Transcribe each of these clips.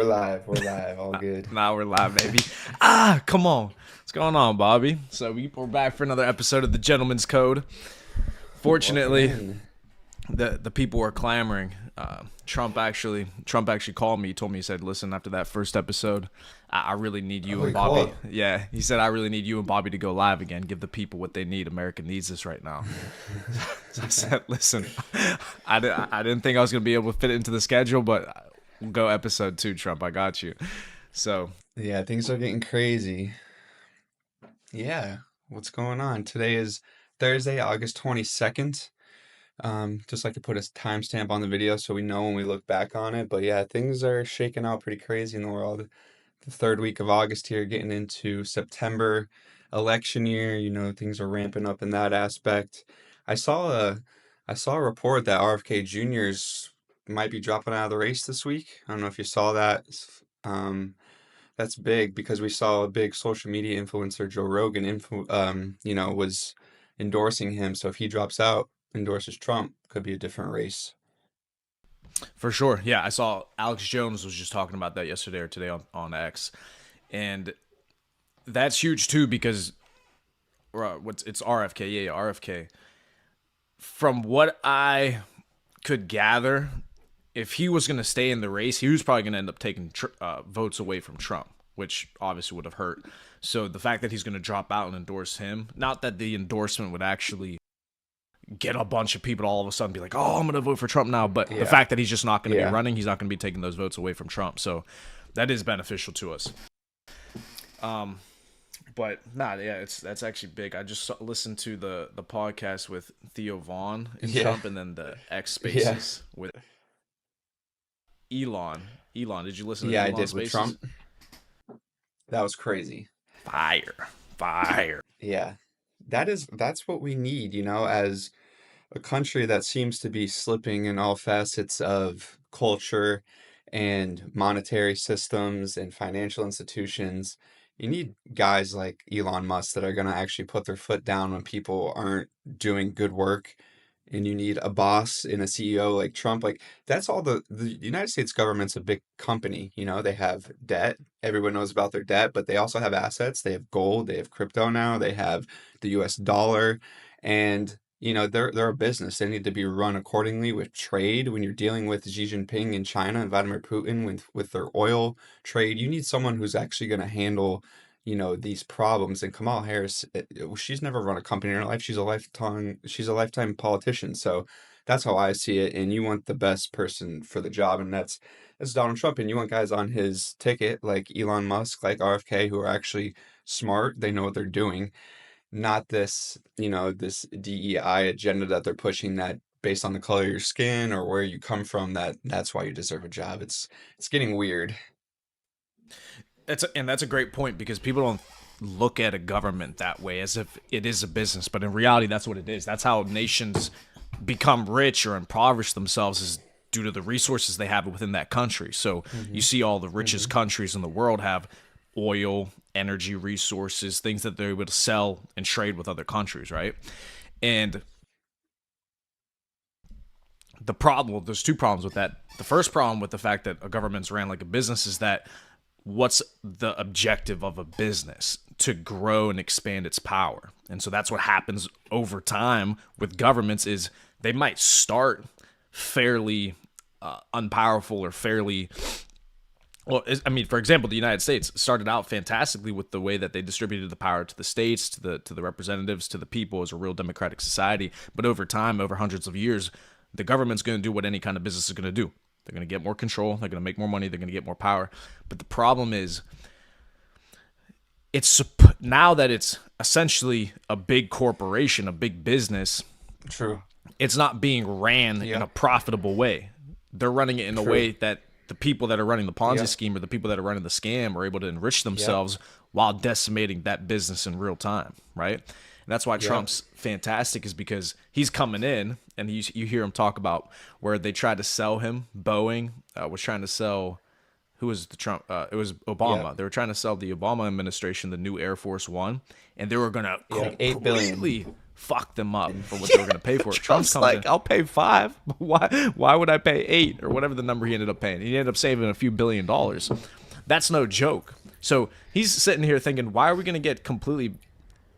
we're live. We're live. All good. Now we're live, baby. Come on. What's going on, Bobby? So we're back for another episode of the Gentleman's Code. Welcome Fortunately, in. the people were clamoring. Trump actually called me. He told me, he said, "Listen, after that first episode, I really need you Oh, and he Bobby." called. Yeah, he said, "I really need you and Bobby to go live again. Give the people what they need. America needs this right now." So I said, "Listen, I didn't think I was gonna be able to fit it into the schedule, but we'll go episode 2, Trump. I got you." So Yeah, things are getting crazy. Yeah, what's going on? Today is Thursday, August 22nd. Just like to put a timestamp on the video so we know when we look back on it. But yeah, things are shaking out pretty crazy in the world. The third week of August here, getting into September, election year. Things are ramping up in that aspect. I saw a I saw a report that RFK Jr.'s might be dropping out of the race this week. I don't know if you saw that. That's big because we saw a big social media influencer, Joe Rogan, was endorsing him. So if he drops out, endorses Trump, could be a different race. for sure, yeah, I saw Alex Jones was just talking about that yesterday or today on X, and that's huge too because it's RFK, yeah, RFK. From what I could gather, if he was going to stay in the race, he was probably going to end up taking votes away from Trump, which obviously would have hurt. So the fact that he's going to drop out and endorse him, not that the endorsement would actually get a bunch of people to all of a sudden be like, "Oh, I'm going to vote for Trump now," but the Yeah. fact that he's just not going to be Yeah. running, he's not going to be taking those votes away from Trump. So that is beneficial to us. But yeah, that's actually big. I just listened to the podcast with Theo Vaughn and Yeah. Trump, and then the X Spaces with Elon. Elon, did you listen to Yeah, I Elon did with Spaces? Trump. That was crazy. Fire. Yeah. That's what we need, as a country that seems to be slipping in all facets of culture and monetary systems and financial institutions. You need guys like Elon Musk that are going to actually put their foot down when people aren't doing good work. And you need a boss and a CEO like Trump. Like that's all the United States government's a big company. They have debt. Everyone knows about their debt, but they also have assets. They have gold. They have crypto now. They have the US dollar. And they're a business. They need to be run accordingly with trade. When you're dealing with Xi Jinping in China and Vladimir Putin with their oil trade, you need someone who's actually going to handle, these problems. And Kamala Harris, she's never run a company in her life. She's a lifetime politician. So that's how I see it. And you want the best person for the job, and that's Donald Trump. And you want guys on his ticket like Elon Musk, like RFK, who are actually smart. They know what they're doing, not this DEI agenda that they're pushing, that based on the color of your skin or where you come from, that's why you deserve a job. It's getting weird. That's a great point because people don't look at a government that way as if it is a business, but in reality, that's what it is. That's how nations become rich or impoverish themselves, is due to the resources they have within that country. So you Hmm. see all the richest Hmm. countries in the world have oil, energy resources, things that they're able to sell and trade with other countries, right? And there's two problems with that. The first problem with the fact that a government's ran like a business is that what's the objective of a business? To grow and expand its power. And so that's what happens over time with governments, is they might start fairly unpowerful or fairly, well, I mean, for example, the United States started out fantastically with the way that they distributed the power to the states, to the representatives, to the people, as a real democratic society. But over time, over hundreds of years, the government's going to do what any kind of business is going to do. They're going to get more control. They're going to make more money. They're going to get more power. But the problem is, now that it's essentially a big corporation, a big business, True. it's not being ran in a Yep. profitable way. They're running it in a True. way that the people that are running the Ponzi Yep. scheme or the people that are running the scam are able to enrich Yep. themselves while decimating that business in real time, right? And that's why Yep. Trump's fantastic, is because he's coming in, and you hear him talk about where they tried to sell him. Boeing was trying to sell, who was the Trump? It was Yep. Obama. They were trying to sell the Obama administration the new Air Force One, and they were gonna Yep. 8 billion. completely fucked them up for what they were going to pay for it. Trump Trump's comes like, in, I'll pay 5. Why would I pay 8 or whatever the number he ended up paying? He ended up saving a few $billions. That's no joke. So he's sitting here thinking, why are we going to get completely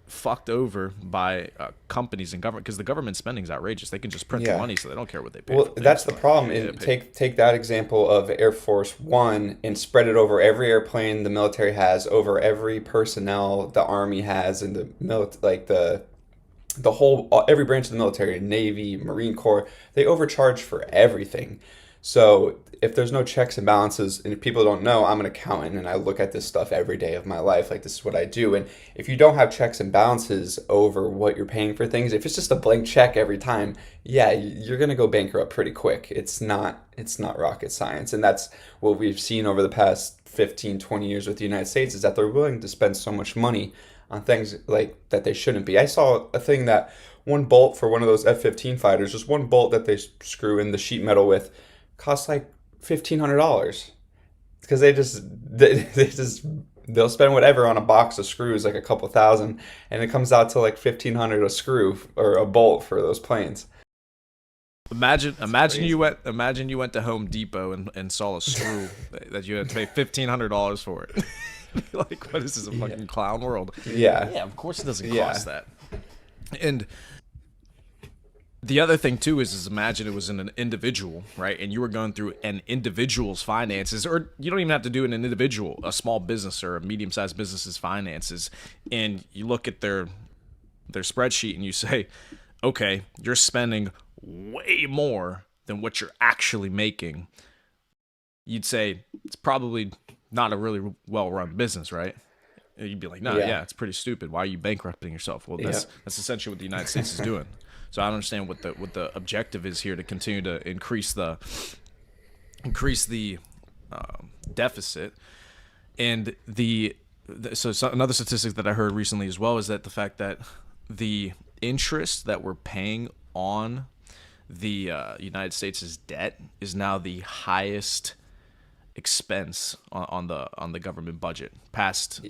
fucked over by companies and government? Because the government spending is outrageous. They can just print the Yeah. money, so they don't care what they pay. Well, for that's the things. problem. They And pay- take that example of Air Force One and spread it over every airplane the military has, over every personnel the Army has, and the whole every branch of the military, Navy, Marine Corps. They overcharge for everything. So if there's no checks and balances, and if people don't know, I'm an accountant and I look at this stuff every day of my life. Like, this is what I do. And if you don't have checks and balances over what you're paying for things, if it's just a blank check every time, yeah, you're gonna go bankrupt pretty quick. It's not rocket science. And that's what we've seen over the past 15, 20 years with the United States, is that they're willing to spend so much money on things like that they shouldn't be. I saw a thing that one bolt for one of those F-15 fighters, just one bolt that they screw in the sheet metal with, costs like $1,500, because they'll spend whatever on a box of screws, like a couple thousand, and it comes out to like 1,500 a screw or a bolt for those planes. Imagine you went to Home Depot and saw a screw that you had to pay $1,500 for it. Like, what is this, a fucking clown world? Yeah. Yeah, of course it doesn't Yeah. cost that. And the other thing too is imagine it was an individual, right? And you were going through an individual's finances, or you don't even have to do an individual, a small business or a medium-sized business's finances, and you look at their spreadsheet and you say, okay, you're spending way more than what you're actually making. You'd say it's probably not a really well-run business, right? You'd be like, no, yeah, it's pretty stupid. Why are you bankrupting yourself? Well, that's essentially what the United States is doing. So I don't understand what the objective is here to continue to increase the deficit. And so another statistic that I heard recently as well is that the fact that the interest that we're paying on the United States' debt is now the highest expense on the government budget, past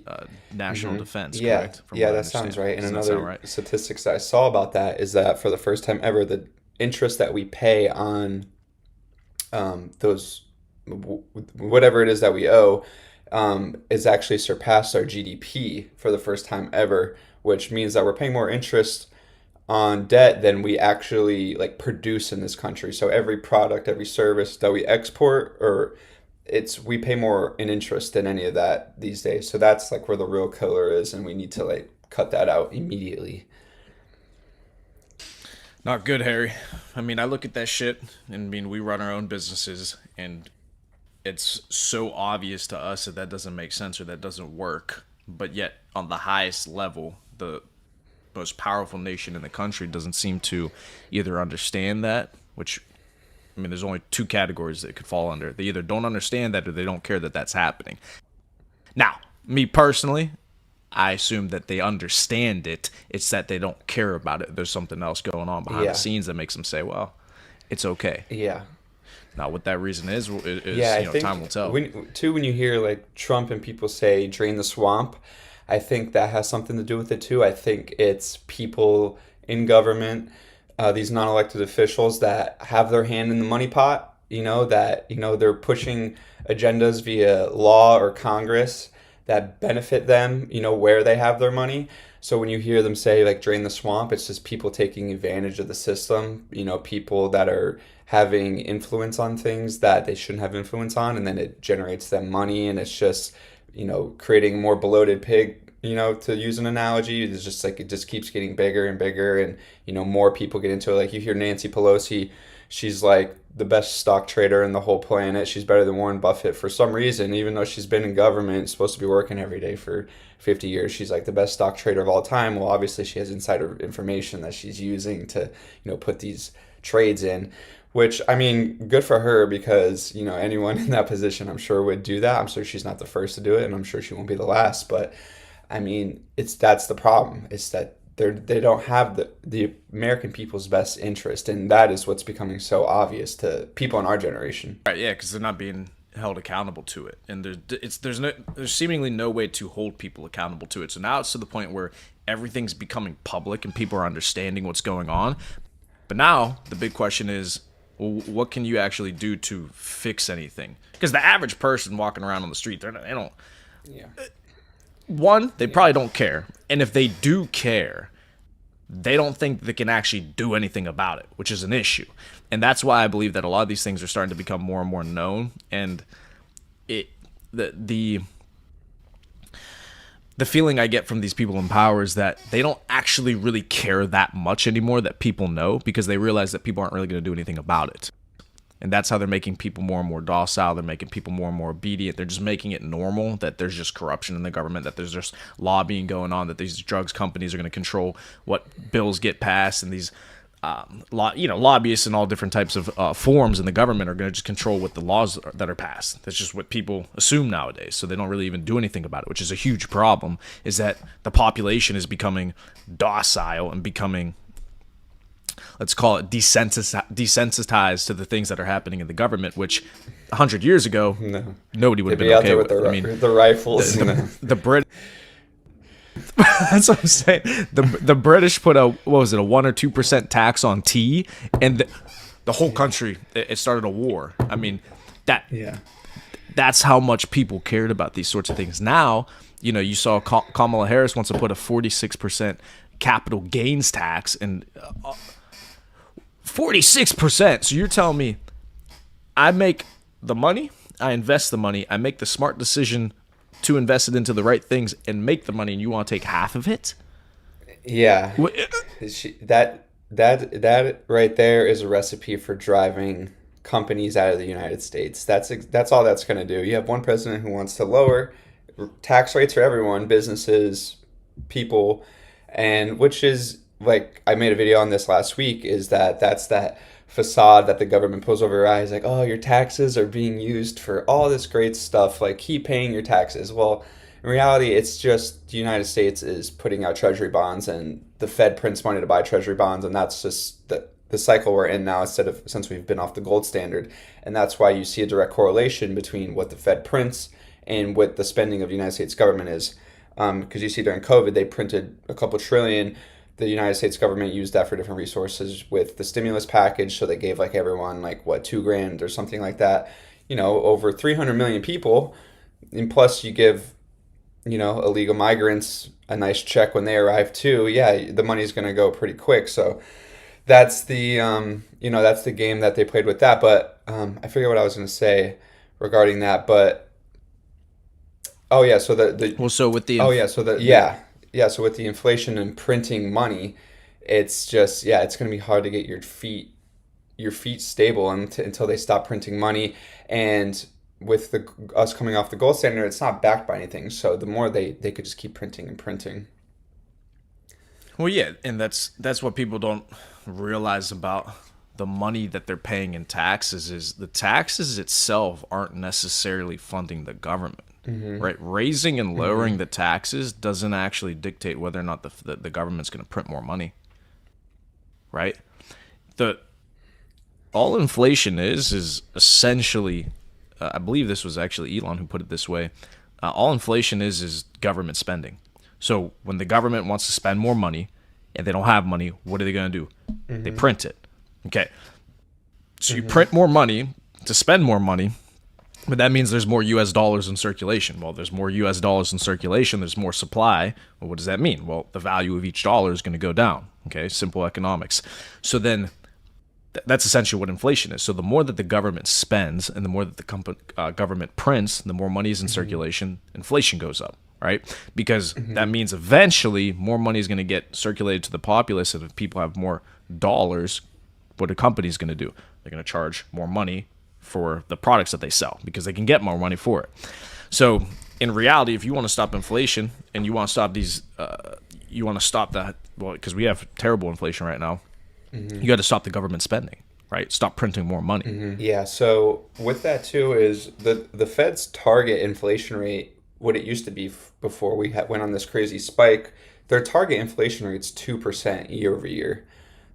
national defense. Yeah, correct? From yeah, what I that sounds understand. right. And Does that sound another right? statistics that I saw about that is that for the first time ever, the interest that we pay on those whatever it is that we owe is actually surpassed our GDP for the first time ever, which means that we're paying more interest on debt than we actually like produce in this country. So every product, every service that we export, or we pay more in interest than any of that these days. So that's like where the real killer is, and we need to like cut that out immediately. Not good, Harry. I mean, I look at that shit, and I mean, we run our own businesses, and it's so obvious to us that doesn't make sense or that doesn't work. But yet, on the highest level, the most powerful nation in the country doesn't seem to either understand that, which, I mean, there's only two categories that it could fall under. They either don't understand that or they don't care that that's happening. Now, me personally, I assume that they understand it. It's that they don't care about it. There's something else going on behind Yeah. the scenes that makes them say, well, it's okay. Yeah. Now, what that reason is Yeah, I think time will tell. when you hear like Trump and people say drain the swamp, I think that has something to do with it too. I think it's people in government, these non-elected officials that have their hand in the money pot, they're pushing agendas via law or Congress that benefit them, where they have their money. So when you hear them say like drain the swamp, it's just people taking advantage of the system, people that are having influence on things that they shouldn't have influence on, and then it generates them money, and it's just, creating a more bloated pig, to use an analogy. It's just like it just keeps getting bigger and bigger, and more people get into it. Like you hear Nancy Pelosi, she's like the best stock trader in the whole planet. She's better than Warren Buffett for some reason, even though she's been in government, supposed to be working every day for 50 years. She's like the best stock trader of all time. Well, obviously she has insider information that she's using to, put these trades in, which, I mean, good for her, because, anyone in that position, I'm sure, would do that. I'm sure she's not the first to do it, and I'm sure she won't be the last. But I mean, that's the problem. It's that they don't have the American people's best interest, and that is what's becoming so obvious to people in our generation. Right, yeah, because they're not being held accountable to it, and there's seemingly no way to hold people accountable to it. So now it's to the point where everything's becoming public and people are understanding what's going on. But now the big question is, well, what can you actually do to fix anything? Because the average person walking around on the street, they don't. Yeah. One, they probably don't care, and if they do care, they don't think they can actually do anything about it, which is an issue. And that's why I believe that a lot of these things are starting to become more and more known. And the feeling I get from these people in power is that they don't actually really care that much anymore that people know, because they realize that people aren't really going to do anything about it. And that's how they're making people more and more docile. They're making people more and more obedient. They're just making it normal that there's just corruption in the government, that there's just lobbying going on, that these drugs companies are going to control what bills get passed, and these lobbyists in all different types of forms in the government are going to just control what the laws that are passed. That's just what people assume nowadays. So they don't really even do anything about it, which is a huge problem, is that the population is becoming docile and becoming, let's call it, desensitized to the things that are happening in the government, which 100 years ago, nobody would have They'd been be out okay there with. with the rifles. The Brit. That's what I'm saying. The British put a 1 or 2% tax on tea, and the whole country, it started a war. I mean, that's how much people cared about these sorts of things. Now, you saw Kamala Harris wants to put a 46% capital gains tax, and 46%. So you're telling me I make the money, I invest the money, I make the smart decision to invest it into the right things and make the money, and you want to take half of it? Yeah. That right there is a recipe for driving companies out of the United States. That's all that's going to do. You have one president who wants to lower tax rates for everyone, businesses, people, and which is, like, I made a video on this last week, is that's that facade that the government pulls over your eyes, like, oh, your taxes are being used for all this great stuff, like, keep paying your taxes. Well, in reality, it's just the United States is putting out treasury bonds, and the Fed prints money to buy treasury bonds, and that's just the cycle we're in now, since we've been off the gold standard. And that's why you see a direct correlation between what the Fed prints and what the spending of the United States government is. Because you see during COVID, they printed a couple trillion. The United States government used that for different resources with the stimulus package. So they gave, like, everyone, like, what, $2,000 or something like that, over 300 million people. And plus you give, illegal migrants a nice check when they arrive too. Yeah, the money's going to go pretty quick. So that's the, that's the game that they played with that. But I forget what I was going to say regarding that. But, oh yeah, so so with the, so with the inflation and printing money, it's just, it's going to be hard to get your feet stable until they stop printing money. And with us coming off the gold standard, it's not backed by anything. So the more they could just keep printing and printing. Well, yeah, and that's what people don't realize about the money that they're paying in taxes, is the taxes itself aren't necessarily funding the government. Mm-hmm. Right, raising and lowering the taxes doesn't actually dictate whether or not the government's going to print more money. Right, all inflation is essentially, I believe this was actually Elon who put it this way. All inflation is government spending. So when the government wants to spend more money and they don't have money, what are they going to do? Mm-hmm. They print it. Okay, so you print more money to spend more money. But that means there's more U.S. dollars in circulation. Well, there's more U.S. dollars in circulation, there's more supply. Well, what does that mean? Well, the value of each dollar is going to go down. Okay, simple economics. So then that's essentially what inflation is. So the more that the government spends and the more that the government prints, the more money is in circulation, inflation goes up, right? Because that means eventually more money is going to get circulated to the populace, and if people have more dollars, what are companies going to do? They're going to charge more money for the products that they sell because they can get more money for it. So in reality, if you want to stop inflation and you want to stop because we have terrible inflation right now, you got to stop the government spending, right? Stop printing more money. Mm-hmm. Yeah. So with that too is the Fed's target inflation rate, what it used to be before we went on this crazy spike, their target inflation rate's 2% year over year.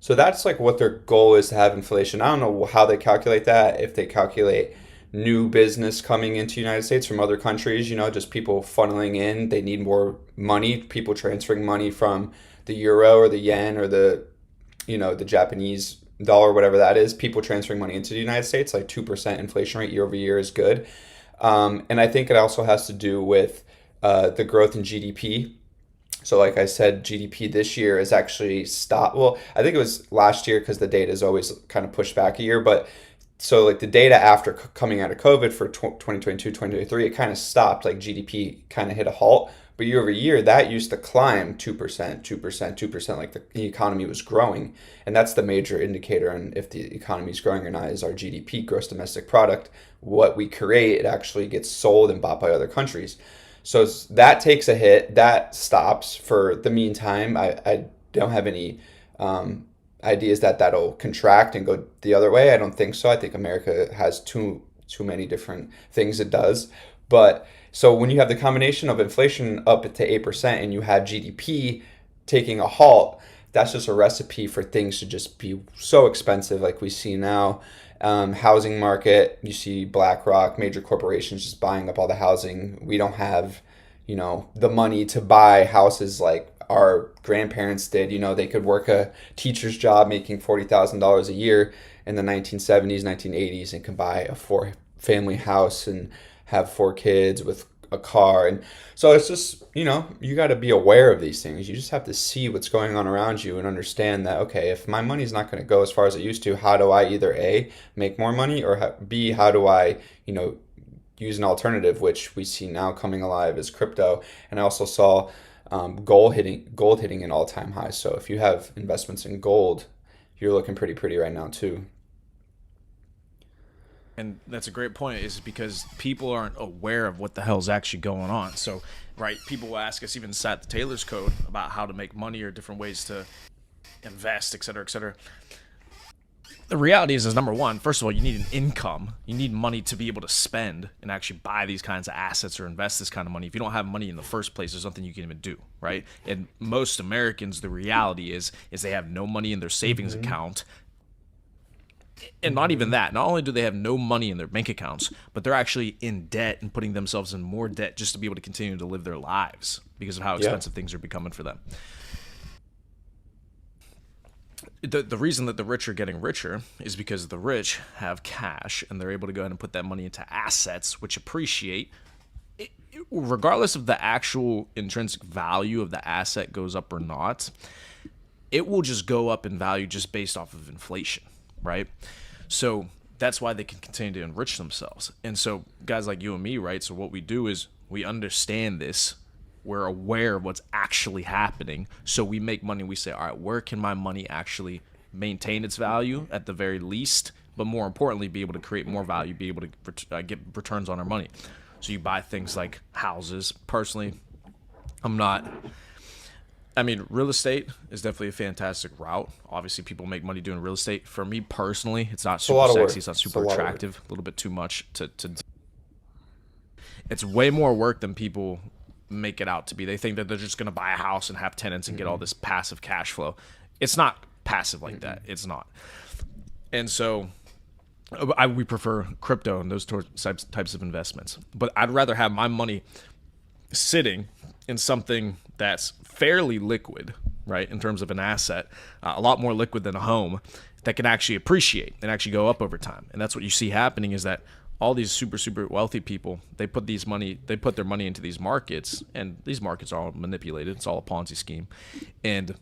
So that's like what their goal is, to have inflation. I don't know how they calculate that, if they calculate new business coming into the United States from other countries, just people funneling in. They need more money, people transferring money from the euro or the yen or the Japanese dollar, whatever that is, people transferring money into the United States, like 2% inflation rate year over year is good. And I think it also has to do with the growth in GDP. So, like I said, GDP this year is actually stopped. Well, I think it was last year because the data is always kind of pushed back a year. But so, like the data after coming out of COVID for 2022, 2023, it kind of stopped. Like GDP kind of hit a halt. But year over year, that used to climb 2%, 2%, 2%, like the economy was growing. And that's the major indicator on if the economy is growing or not is our GDP, gross domestic product. What we create, it actually gets sold and bought by other countries. So that takes a hit. That stops for the meantime. I don't have any ideas that that'll contract and go the other way. I don't think so. I think America has too many different things it does. But so when you have the combination of inflation up to 8% and you have GDP taking a halt, that's just a recipe for things to just be so expensive like we see now. Housing market, you see BlackRock, major corporations just buying up all the housing. We don't have, the money to buy houses like our grandparents did. They could work a teacher's job making $40,000 a year in the 1970s, 1980s and can buy a four-family house and have four kids with a car. And so it's just, you got to be aware of these things. You just have to see what's going on around you and understand that, okay, if my money's not going to go as far as it used to, how do I either A, make more money, or B, how do I, use an alternative, which we see now coming alive is crypto. And I also saw gold hitting an all-time high. So if you have investments in gold, you're looking pretty right now too. And that's a great point, is because people aren't aware of what the hell's actually going on. So, right, people will ask us even inside the Taylor's Code about how to make money or different ways to invest, et cetera, et cetera. The reality is number one, first of all, you need an income. You need money to be able to spend and actually buy these kinds of assets or invest this kind of money. If you don't have money in the first place, there's nothing you can even do, right? And most Americans, the reality is they have no money in their savings account. And not even that. Not only do they have no money in their bank accounts, but they're actually in debt and putting themselves in more debt just to be able to continue to live their lives because of how expensive things are becoming for them. The reason that the rich are getting richer is because the rich have cash and they're able to go ahead and put that money into assets which appreciate. Regardless of the actual intrinsic value of the asset goes up or not, it will just go up in value just based off of inflation. Right? So that's why they can continue to enrich themselves. And so guys like you and me, right? So what we do is we understand this. We're aware of what's actually happening. So we make money. We say, all right, where can my money actually maintain its value at the very least? But more importantly, be able to create more value, be able to get returns on our money. So you buy things like houses. Personally, real estate is definitely a fantastic route. Obviously, people make money doing real estate. For me personally, it's not super sexy. It's not super attractive. A little bit too much to. It's way more work than people make it out to be. They think that they're just going to buy a house and have tenants and get all this passive cash flow. It's not passive like that. It's not. And so we prefer crypto and those types of investments. But I'd rather have my money sitting in something that's fairly liquid, right, in terms of an asset, a lot more liquid than a home, that can actually appreciate and actually go up over time. And that's what you see happening is that all these super wealthy people, they put their money into these markets, and these markets are all manipulated. It's all a Ponzi scheme. And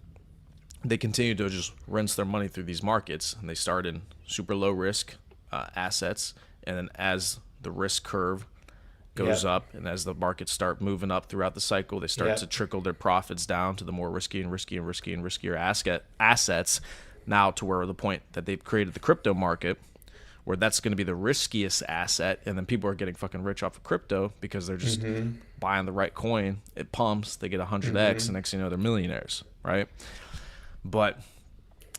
they continue to just rinse their money through these markets, and they start in super low risk assets. And then as the risk curve goes up, and as the markets start moving up throughout the cycle, they start to trickle their profits down to the more riskier assets, now to where the point that they've created the crypto market, where that's going to be the riskiest asset, and then people are getting fucking rich off of crypto because they're just buying the right coin. It pumps, they get 100x, and next thing you know, they're millionaires, right? But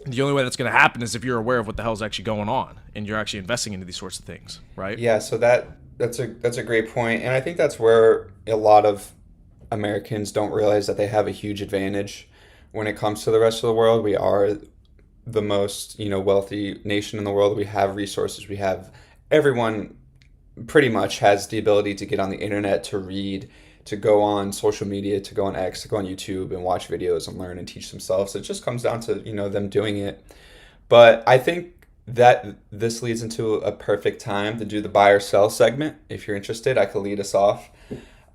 the only way that's going to happen is if you're aware of what the hell is actually going on, and you're actually investing into these sorts of things, right? Yeah, so that's a great point, and I think that's where a lot of Americans don't realize that they have a huge advantage when it comes to the rest of the world. We are the most, wealthy nation in the world. We have resources. We have everyone pretty much has the ability to get on the internet, to read, to go on social media, to go on X, to go on YouTube and watch videos and learn and teach themselves. It just comes down to, them doing it. But I think that this leads into a perfect time to do the buy or sell segment. If you're interested, I could lead us off.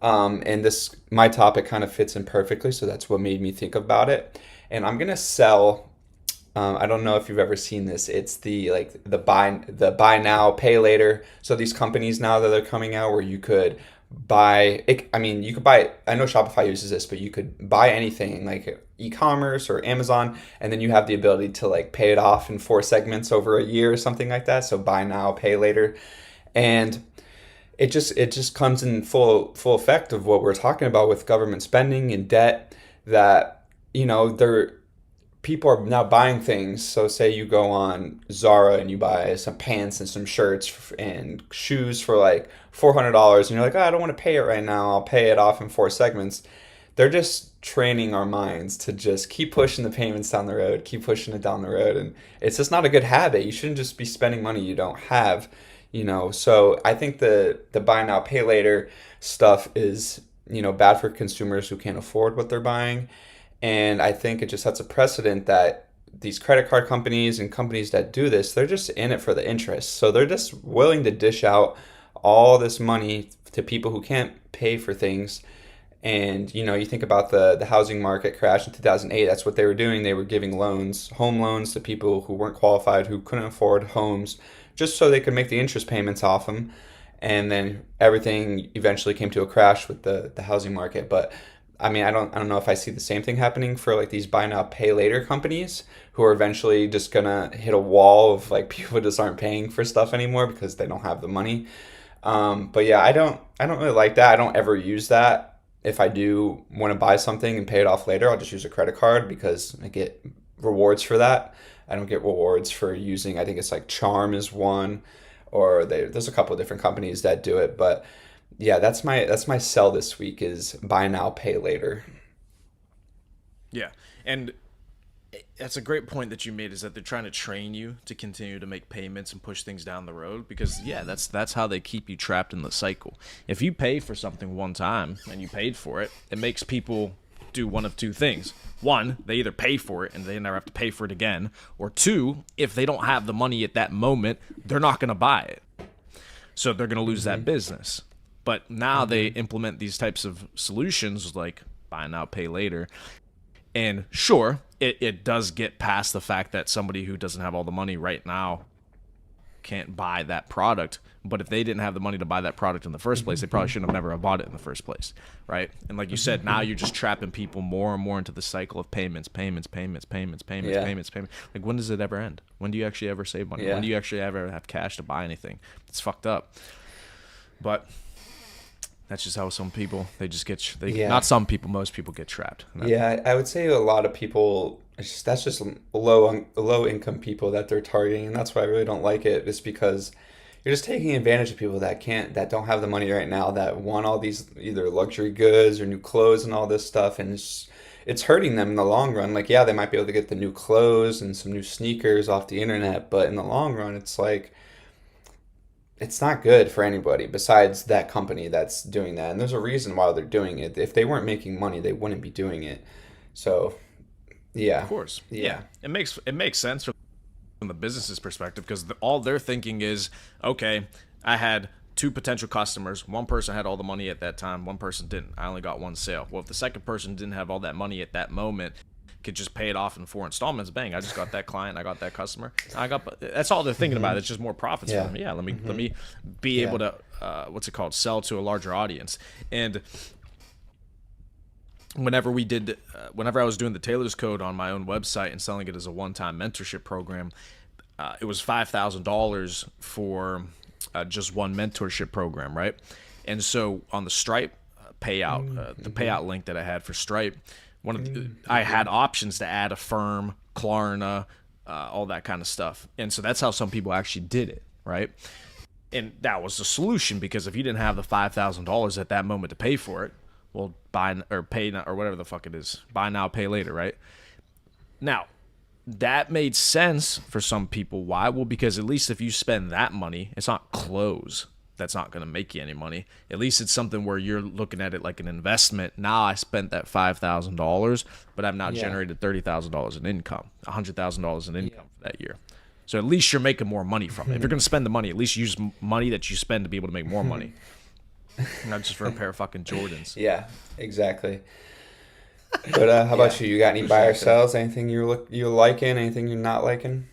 And this, my topic kind of fits in perfectly, so that's what made me think about it. And I'm gonna sell. I don't know if you've ever seen this. It's the buy now, pay later. So these companies now that are coming out where you could buy. I mean, you could buy. I know Shopify uses this, but you could buy anything like e-commerce or Amazon, and then you have the ability to like pay it off in four segments over a year or something like that. So buy now, pay later, and it just comes in full effect of what we're talking about with government spending and debt, that they're people are now buying things. So say you go on Zara and you buy some pants and some shirts and shoes for like $400, and you're like, oh, I don't want to pay it right now, I'll pay it off in four segments. They're just training our minds to just keep pushing the payments down the road, keep pushing it down the road. And it's just not a good habit. You shouldn't just be spending money you don't have. So I think the buy now, pay later stuff is, bad for consumers who can't afford what they're buying. And I think it just sets a precedent that these credit card companies and companies that do this, they're just in it for the interest. So they're just willing to dish out all this money to people who can't pay for things. And you think about the housing market crash in 2008. That's what they were doing. They were giving loans, home loans, to people who weren't qualified, who couldn't afford homes, just so they could make the interest payments off them. And then everything eventually came to a crash with the housing market. But I mean, I don't know if I see the same thing happening for like these buy now pay later companies who are eventually just gonna hit a wall of like people just aren't paying for stuff anymore because they don't have the money. But yeah, I don't really like that. I don't ever use that. If I do want to buy something and pay it off later, I'll just use a credit card because I get rewards for that. I don't get rewards for using, I think it's like Charm is one, or there's a couple of different companies that do it. But yeah, that's my sell this week is buy now, pay later. Yeah. And that's a great point that you made, is that they're trying to train you to continue to make payments and push things down the road, because yeah, that's how they keep you trapped in the cycle. If you pay for something one time and you paid for it, it makes people do one of two things. One, they either pay for it and they never have to pay for it again, or two, if they don't have the money at that moment, they're not going to buy it. So they're going to lose that business. But now they implement these types of solutions like buy now, pay later. And sure, it does get past the fact that somebody who doesn't have all the money right now can't buy that product. But if they didn't have the money to buy that product in the first place, they probably shouldn't have never bought it in the first place, right? And like you said, now you're just trapping people more and more into the cycle of payments. Yeah. Like, when does it ever end? When do you actually ever save money? Yeah. When do you actually ever have cash to buy anything? It's fucked up. But that's just how some people, they just get, Yeah. not some people, most people get trapped. Yeah, I would say a lot of people, that's just low income people that they're targeting, and that's why I really don't like it. Is because you're just taking advantage of people that don't have the money right now, that want all these either luxury goods or new clothes and all this stuff, and it's hurting them in the long run. Like, yeah, they might be able to get the new clothes and some new sneakers off the internet, but in the long run, it's like it's not good for anybody besides that company that's doing that. And there's a reason why they're doing it. If they weren't making money, they wouldn't be doing it. So, Of yeah. course. Yeah. Yeah. It makes sense from the business's perspective, because all they're thinking is, okay, I had two potential customers. One person had all the money at that time. One person didn't. I only got one sale. Well, if the second person didn't have all that money at that moment, could just pay it off in four installments. Bang! I just got that client. I got that customer. I got. That's all they're thinking about. It's just more profits for Yeah. them. Yeah. Let me be Yeah. able to what's it called? Sell to a larger audience. And whenever I was doing the Taylor's Code on my own website and selling it as a one-time mentorship program, it was $5,000 for just one mentorship program, right? And so on the Stripe payout, the payout link that I had for Stripe, I had options to add a firm, Klarna, all that kind of stuff. And so that's how some people actually did it, right? And that was the solution, because if you didn't have the $5,000 at that moment to pay for it, well, buy or pay now, or whatever the fuck it is, buy now, pay later, right? Now, that made sense for some people. Why? Well, because at least if you spend that money, it's not clothes. that's not going to make you any money. At least it's something where you're looking at it like an investment. Now I spent that $5,000, but I've now Yeah. generated $30,000 in income, $100,000 in Yeah. income for that year. So at least you're making more money from it. If you're going to spend the money, at least use money that you spend to be able to make more money, not just for a pair of fucking Jordans. Yeah, exactly. But how Yeah, about you? You got any for buy sure. or So sells? Anything you're liking? Anything you're not liking?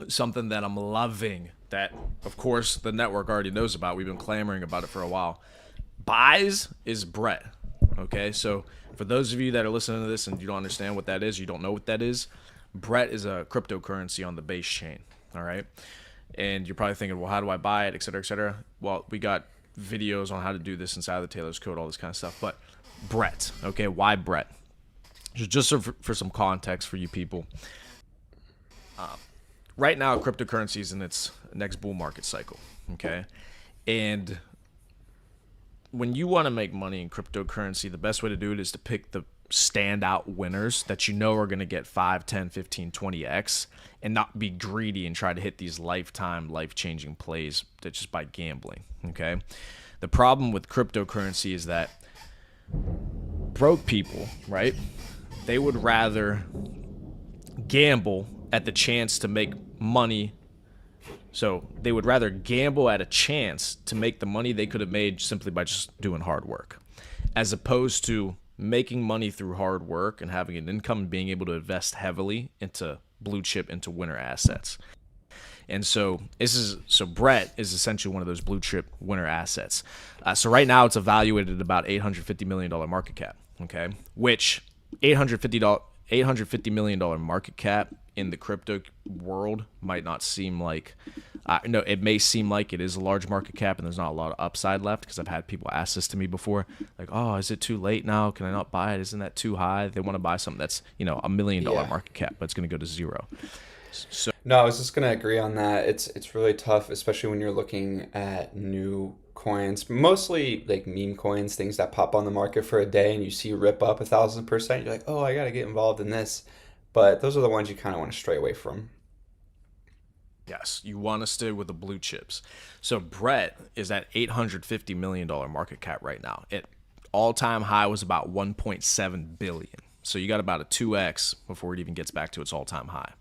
Something that I'm loving that, of course, the network already knows about. We've been clamoring about it for a while. Buys is Brett. Okay, so for those of you that are listening to this and you don't understand what that is, you don't know what that is, Brett is a cryptocurrency on the base chain. All right, and you're probably thinking, well, how do I buy it, et cetera, et cetera. Well, we got videos on how to do this inside of the Taylor's Code, all this kind of stuff. But Brett, okay, why Brett? Just so for some context for you people, right now cryptocurrency is in its next bull market cycle, okay, and when you want to make money in cryptocurrency, the best way to do it is to pick the standout winners that you know are going to get 5, 10, 15, 20x, and not be greedy and try to hit these lifetime life-changing plays that just by gambling. Okay, the problem with cryptocurrency is that broke people, right, they would rather gamble at the chance to make money. So they would rather gamble at a chance to make the money they could have made simply by just doing hard work, as opposed to making money through hard work and having an income and being able to invest heavily into blue chip, into winner assets. And so Brett is essentially one of those blue chip winner assets. So right now it's evaluated at about $850 million market cap. Okay, which $850 million market cap in the crypto world might not seem like, no, it may seem like it is a large market cap and there's not a lot of upside left, because I've had people ask this to me before, like, oh, is it too late now? Can I not buy it? Isn't that too high? They want to buy something that's, $1 million Yeah. market cap, but it's going to go to zero. So No, I was just gonna agree on that. It's really tough, especially when you're looking at new coins, mostly like meme coins, things that pop on the market for a day and you see rip up 1,000%. You're like, oh, I gotta get involved in this. But those are the ones you kind of want to stray away from. yes, you want to stay with the blue chips. So Brett is at $850 million market cap right now. It all-time high was about 1.7 billion. So you got about a 2x before it even gets back to its all-time high.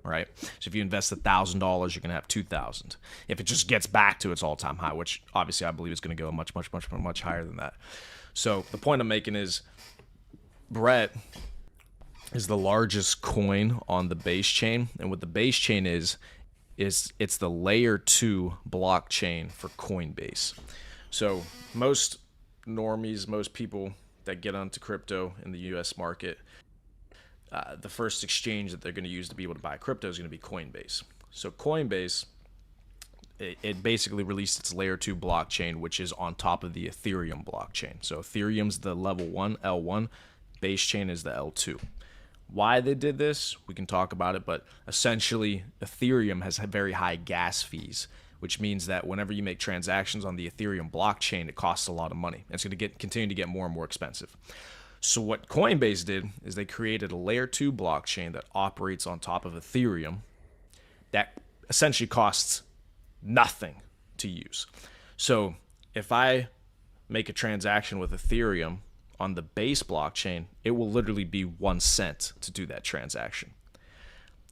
Right? So if you invest $1,000, you're going to have 2,000. If it just gets back to its all-time high, which obviously I believe is going to go much, much, much, much higher than that. So the point I'm making is Brett is the largest coin on the base chain, and what the base chain is it's the layer 2 blockchain for Coinbase. So most normies, most people that get onto crypto in the US market, the first exchange that they're going to use to be able to buy crypto is going to be Coinbase. So Coinbase, it basically released its layer 2 blockchain, which is on top of the Ethereum blockchain. So Ethereum's the level 1, L1, base chain is the L2. Why they did this, we can talk about it, but essentially Ethereum has very high gas fees, which means that whenever you make transactions on the Ethereum blockchain, it costs a lot of money. And it's going to continue to get more and more expensive. So what Coinbase did is they created a layer 2 blockchain that operates on top of Ethereum that essentially costs nothing to use. So if I make a transaction with Ethereum on the base blockchain, it will literally be 1 cent to do that transaction.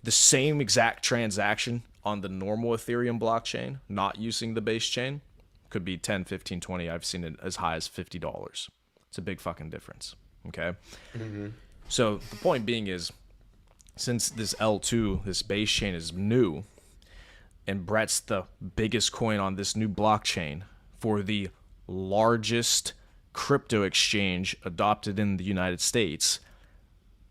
The same exact transaction on the normal Ethereum blockchain, not using the base chain, could be 10, 15, 20. I've seen it as high as $50. It's a big fucking difference. Okay. So the point being is, since this L2, this base chain is new, and Brett's the biggest coin on this new blockchain for the largest crypto exchange adopted in the United States,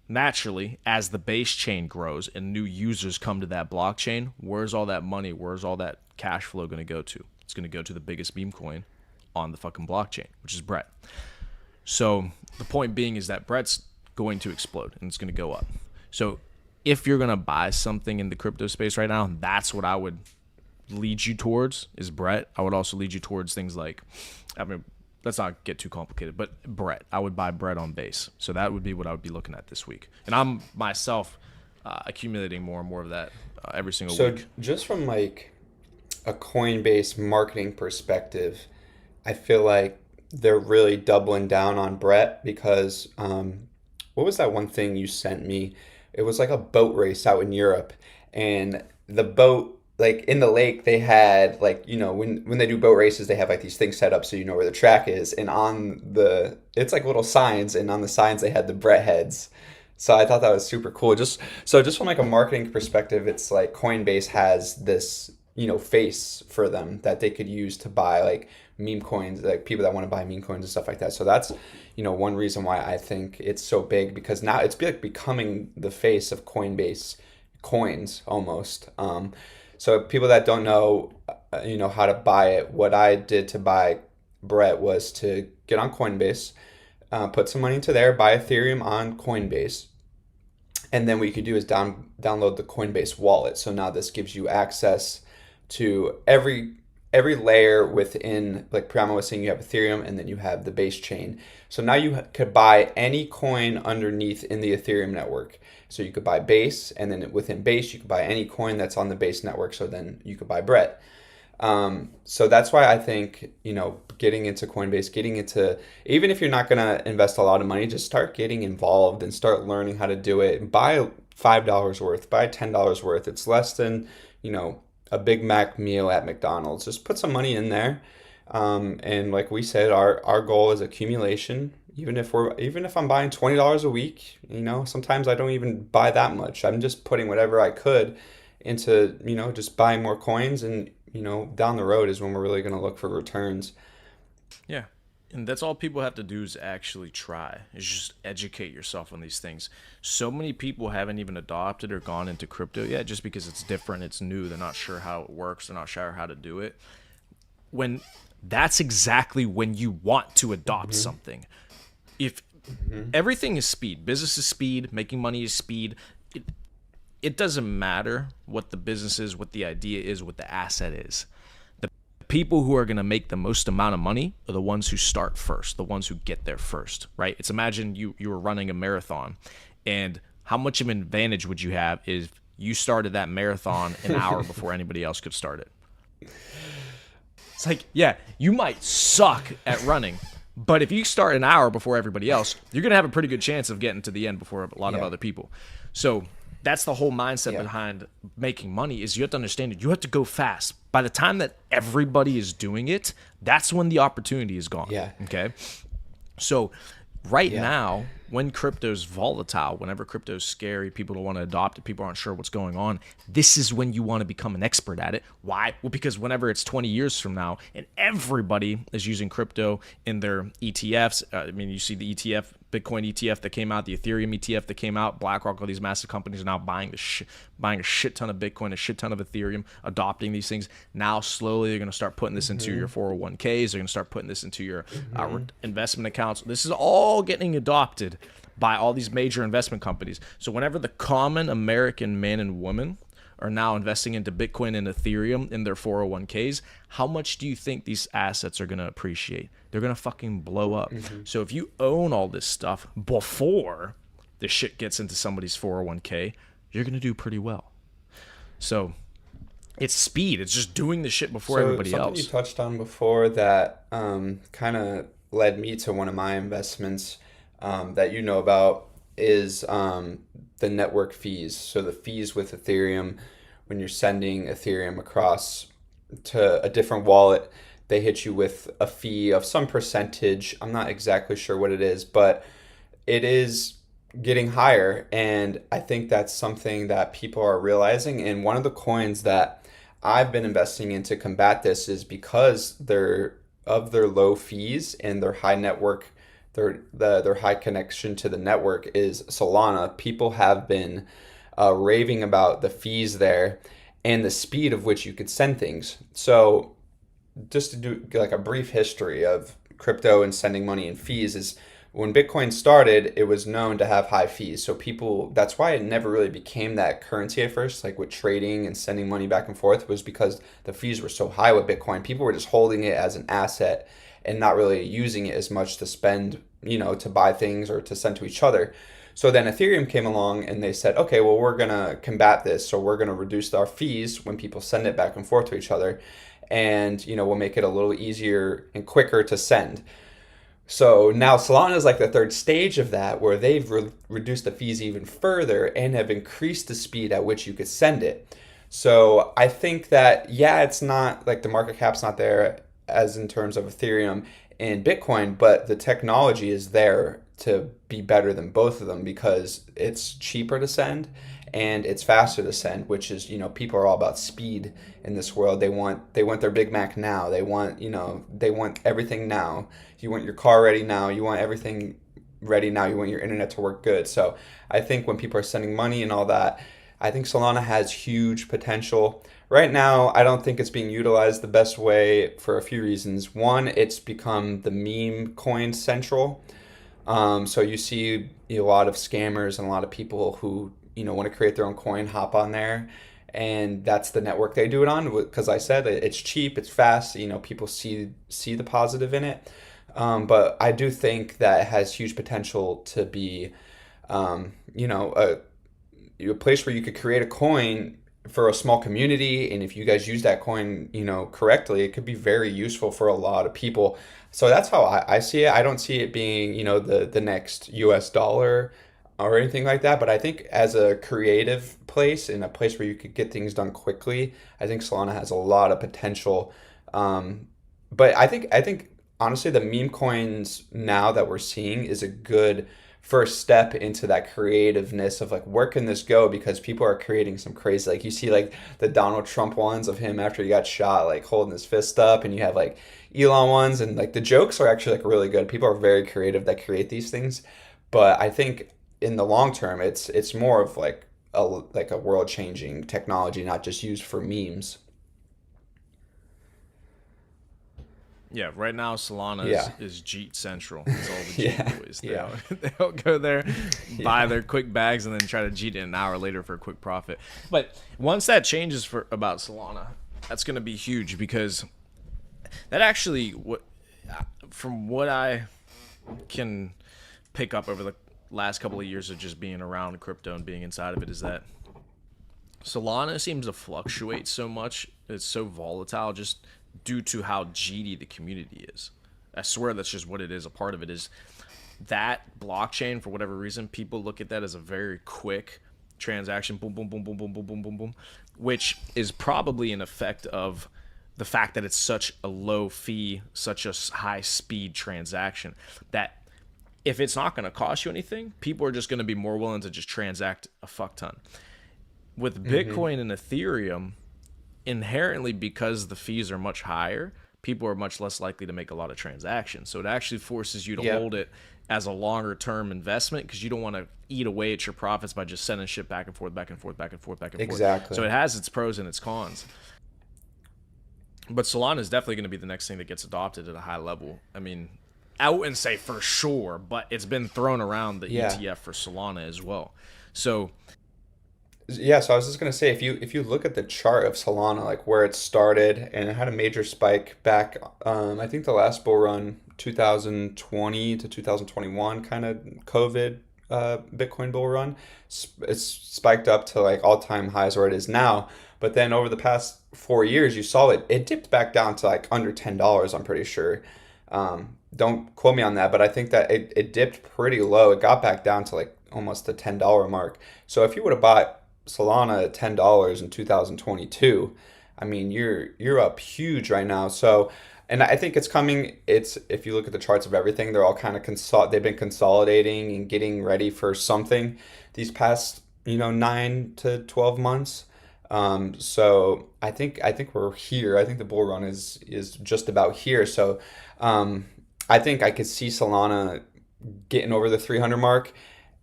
naturally, as the base chain grows and new users come to that blockchain, where's all that money, where's all that cash flow going to go to? It's going to go to the biggest meme coin on the fucking blockchain, which is Brett. So the point being is that Brett's going to explode and it's going to go up. So if you're going to buy something in the crypto space right now, that's what I would lead you towards, is Brett. I would also lead you towards things like, I mean, let's not get too complicated, but Brett. I would buy Brett on base. So that would be what I would be looking at this week. And I'm myself accumulating more and more of that every single So week. just from like a Coinbase marketing perspective, I feel like they're really doubling down on Brett because what was that one thing you sent me? It was like a boat race out in Europe, and the boat, like in the lake, they had like, when they do boat races, they have like these things set up so you know where the track is, and on the it's like little signs, and on the signs they had the Brett heads. So I thought that was super cool. Just from like a marketing perspective, it's like Coinbase has this, face for them that they could use to buy like meme coins, like people that want to buy meme coins and stuff like that. So that's, one reason why I think it's so big, because now it's like becoming the face of Coinbase coins almost. So people that don't know, how to buy it, what I did to buy Brett was to get on Coinbase, put some money into there, buy Ethereum on Coinbase, and then what you could do is download the Coinbase wallet. So now this gives you access to every layer within, like Priyama was saying, you have Ethereum and then you have the base chain. So now you could buy any coin underneath in the Ethereum network. So you could buy Base, and then within Base you could buy any coin that's on the Base network. So then you could buy Brett. So that's why I think, getting into Coinbase, getting into, even if you're not going to invest a lot of money, just start getting involved and start learning how to do it. Buy $5 worth, buy $10 worth. It's less than, a Big Mac meal at McDonald's. Just put some money in there. And like we said, our goal is accumulation. Even if I'm buying $20 a week, sometimes I don't even buy that much. I'm just putting whatever I could into, just buying more coins, and down the road is when we're really going to look for returns. Yeah. And that's all people have to do is actually try, is just educate yourself on these things. So many people haven't even adopted or gone into crypto yet just because it's different, it's new, they're not sure how it works, they're not sure how to do it. When that's exactly when you want to adopt something. If everything is speed, business is speed, making money is speed, it doesn't matter what the business is, what the idea is, what the asset is. People who are going to make the most amount of money are the ones who start first, the ones who get there first, right? It's imagine you were running a marathon, and how much of an advantage would you have if you started that marathon an hour before anybody else could start it? It's like, yeah, you might suck at running, but if you start an hour before everybody else, you're going to have a pretty good chance of getting to the end before a lot of other people. So that's the whole mindset behind making money, is you have to understand it. You have to go fast. By the time that everybody is doing it, that's when the opportunity is gone. Yeah. Okay. So right now, when crypto's volatile, whenever crypto's scary, people don't want to adopt it, people aren't sure what's going on, this is when you want to become an expert at it. Why? Well, because whenever it's 20 years from now and everybody is using crypto in their ETFs, you see the ETF, Bitcoin ETF that came out, the Ethereum ETF that came out, BlackRock, all these massive companies are now buying a shit ton of Bitcoin, a shit ton of Ethereum, adopting these things. Now, slowly, they're going to start putting this into your 401ks. They're going to start putting this into your investment accounts. This is all getting adopted by all these major investment companies. So whenever the common American man and woman are now investing into Bitcoin and Ethereum in their 401ks, how much do you think these assets are going to appreciate? They're going to fucking blow up. So if you own all this stuff before the shit gets into somebody's 401k, you're going to do pretty well. So it's speed. It's just doing the shit before everybody else. Something you touched on before that kind of led me to one of my investments that you know about is the network fees. So the fees with Ethereum, when you're sending Ethereum across to a different wallet, they hit you with a fee of some percentage. I'm not exactly sure what it is, but it is getting higher. And I think that's something that people are realizing. And one of the coins that I've been investing in to combat this is because their low fees and their high network, their high connection to the network is Solana. People have been raving about the fees there and the speed of which you could send things. So just to do like a brief history of crypto and sending money and fees is when Bitcoin started, it was known to have high fees. So people, that's why it never really became that currency at first, like with trading and sending money back and forth, was because the fees were so high with Bitcoin. People were just holding it as an asset and not really using it as much to spend, to buy things or to send to each other. So then Ethereum came along and they said, okay, well, we're going to combat this. So we're going to reduce our fees when people send it back and forth to each other. And, we'll make it a little easier and quicker to send. So now Solana is like the third stage of that, where they've reduced the fees even further and have increased the speed at which you could send it. So I think that, yeah, it's not like the market cap's not there as in terms of Ethereum and Bitcoin, but the technology is there to be better than both of them because it's cheaper to send and it's faster to send, which is, people are all about speed in this world. They want their Big Mac now. They want everything now. You want your car ready now. You want everything ready now. You want your internet to work good. So I think when people are sending money and all that, I think Solana has huge potential. Right now, I don't think it's being utilized the best way for a few reasons. One, it's become the meme coin central. So you see a lot of scammers and a lot of people who want to create their own coin hop on there, and that's the network they do it on. Because I said it's cheap, it's fast. People see the positive in it. But I do think that it has huge potential to be, a place where you could create a coin for a small community, and if you guys use that coin correctly, it could be very useful for a lot of people. So that's how I see it. I don't see it being the next US dollar or anything like that, but I think as a creative place and a place where you could get things done quickly, I think Solana has a lot of potential. But I think honestly the meme coins now that we're seeing is a good first step into that creativeness of like where can this go, because people are creating some crazy, like you see like the Donald Trump ones of him after he got shot like holding his fist up, and you have like Elon ones, and like the jokes are actually like really good. People are very creative that create these things. But I think in the long term it's more of like a world changing technology, not just used for memes. Yeah, right now Solana is, Yeah. is Jeet Central. It's all the Yeah. Jeet boys. Yeah. They'll go there, buy Yeah. their quick bags, and then try to Jeet it an hour later for a quick profit. But once that changes for about Solana, that's going to be huge because that actually, from what I can pick up over the last couple of years of just being around crypto and being inside of it, is that Solana seems to fluctuate so much. It's so volatile just due to how GD the community is. I swear that's just what it is. A part of it is that blockchain, for whatever reason, people look at that as a very quick transaction, boom, boom, boom, boom, boom, boom, boom, boom, boom, which is probably an effect of the fact that it's such a low fee, such a high speed transaction that if it's not going to cost you anything, people are just going to be more willing to just transact a fuck ton. With Hmm. Bitcoin and Ethereum, inherently because the fees are much higher, people are much less likely to make a lot of transactions. So it actually forces you to Yep. hold it as a longer term investment because you don't want to eat away at your profits by just sending shit back and forth, back and forth, back and forth, back and forth. So Exactly. it has its pros and its cons. But Solana is definitely going to be the next thing that gets adopted at a high level. I mean, I wouldn't say for sure, but it's been thrown around the Yeah. ETF for Solana as well. So Yeah, so I was just gonna say, if you look at the chart of Solana, like where it started, and it had a major spike back, I think the last bull run, 2020 to 2021, kind of COVID Bitcoin bull run, it's spiked up to like all-time highs where it is now. But then over the past 4 years, you saw it dipped back down to like under $10, I'm pretty sure. Don't quote me on that, but I think that it dipped pretty low. It got back down to like almost the $10 mark. So if you would have bought Solana at $10 in 2022, I mean you're up huge right now. So, and I think it's coming. It's if you look at the charts of everything, they're all kind of they've been consolidating and getting ready for something these past 9 to 12 months. So I think we're here. I think the bull run is just about here. So um, I think I could see Solana getting over the 300 mark.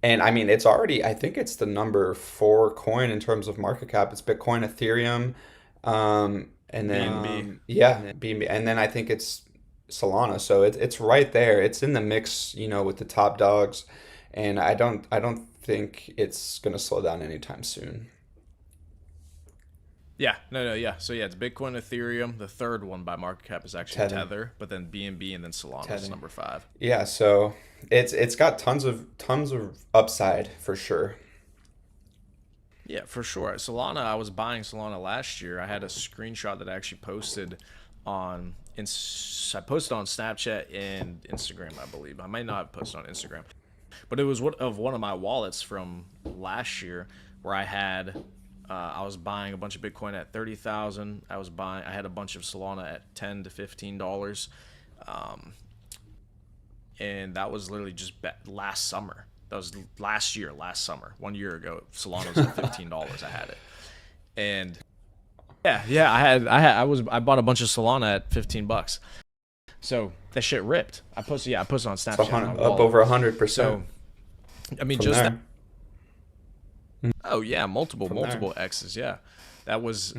And I mean, it's already, I think it's the number four coin in terms of market cap. It's Bitcoin, Ethereum, and then, BNB. yeah, BNB. And then I think it's Solana. So it's right there. It's in the mix, with the top dogs. And I don't think it's going to slow down anytime soon. Yeah, no, no, yeah. So yeah, it's Bitcoin, Ethereum. The third one by market cap is actually Tether. Tether, but then BNB and then Solana is Tether. number five. Yeah, so it's got tons of upside for sure. Yeah, for sure. Solana, I was buying Solana last year. I had a screenshot that I actually posted on. I posted on Snapchat and Instagram, I believe. I might not have posted on Instagram, but it was one of my wallets from last year where I was buying a bunch of Bitcoin at 30,000. I had a bunch of Solana at $10 to $15, and that was literally just last summer. That was last summer, 1 year ago. Solana was at $15. I had it, and yeah, I bought a bunch of Solana at $15. So that shit ripped. I posted on It's a Snapchat my hundred, up wallet. over 100% So I mean, from just that. there. Oh yeah, multiple From there. multiple X's. Yeah, that was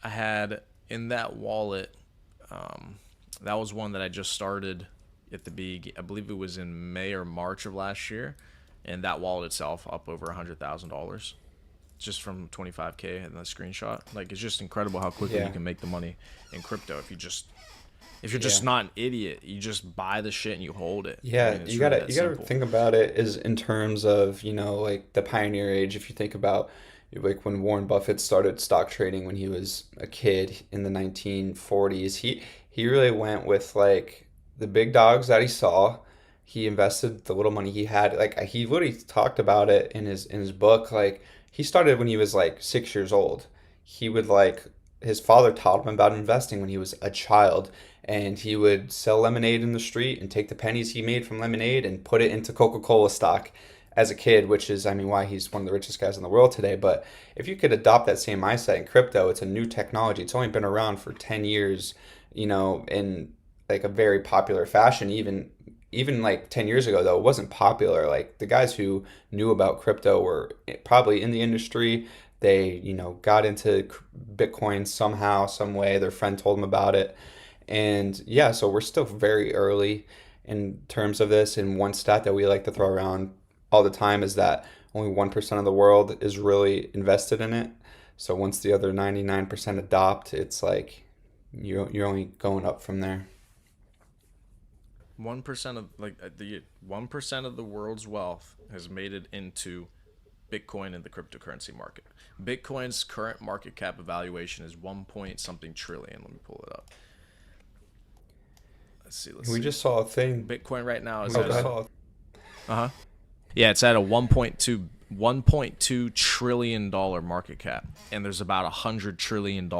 I had in that wallet. That was one that I just started at the I believe it was in May or March of last year, and that wallet itself up over $100,000 just from 25K in the screenshot. Like it's just incredible how quickly you Yeah. can make the money in crypto if you're just Yeah. not an idiot. You just buy the shit and you hold it. I Yeah, mean, it's you really gotta that you gotta simple. think about it is in terms of, like the pioneer age. If you think about like when Warren Buffett started stock trading when he was a kid in the 1940s, he really went with like the big dogs that he saw. He invested the little money he had. Like he literally talked about it in his book. Like he started when he was like 6 years old. He would like his father taught him about investing when he was a child, and he would sell lemonade in the street and take the pennies he made from lemonade and put it into Coca-Cola stock as a kid, which is, I mean, why he's one of the richest guys in the world today. But if you could adopt that same mindset in crypto, it's a new technology. It's only been around for 10 years, in like a very popular fashion. Even like 10 years ago, though, it wasn't popular. Like the guys who knew about crypto were probably in the industry. They, got into Bitcoin somehow, some way. Their friend told them about it. And yeah, so we're still very early in terms of this. And one stat that we like to throw around all the time is that only 1% of the world is really invested in it. So once the other 99% adopt, it's like you're only going up from there. 1% of the 1% of the world's wealth has made it into Bitcoin and the cryptocurrency market. Bitcoin's current market cap evaluation is 1 point something trillion. Let me pull it up. Let's see. Let's We see. just saw a thing. Bitcoin right now is We at just a saw. uh huh. Yeah, it's at a 1.2 trillion dollar market cap, and there's about $100 trillion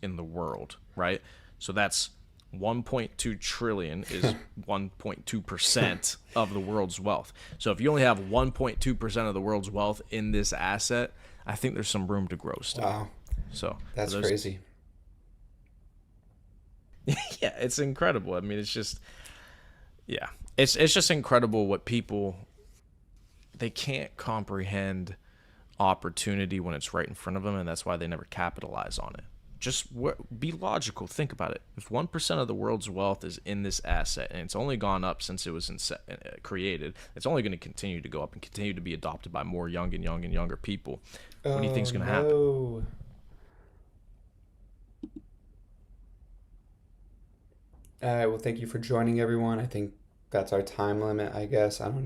in the world, right? So that's 1.2 trillion is 1.2% of the world's wealth. So if you only have 1.2% of the world's wealth in this asset, I think there's some room to grow still. Wow, So for that's those, crazy. yeah, it's incredible. I mean, it's just, yeah, it's just incredible what people, they can't comprehend opportunity when it's right in front of them, and that's why they never capitalize on it. Just be logical. Think about it. If 1% of the world's wealth is in this asset, and it's only gone up since it was created, it's only going to continue to go up and continue to be adopted by more young and young and younger people. What do you think Oh is going to happen? no. All right, well, thank you for joining, everyone. I think that's our time limit, I guess. I don't know.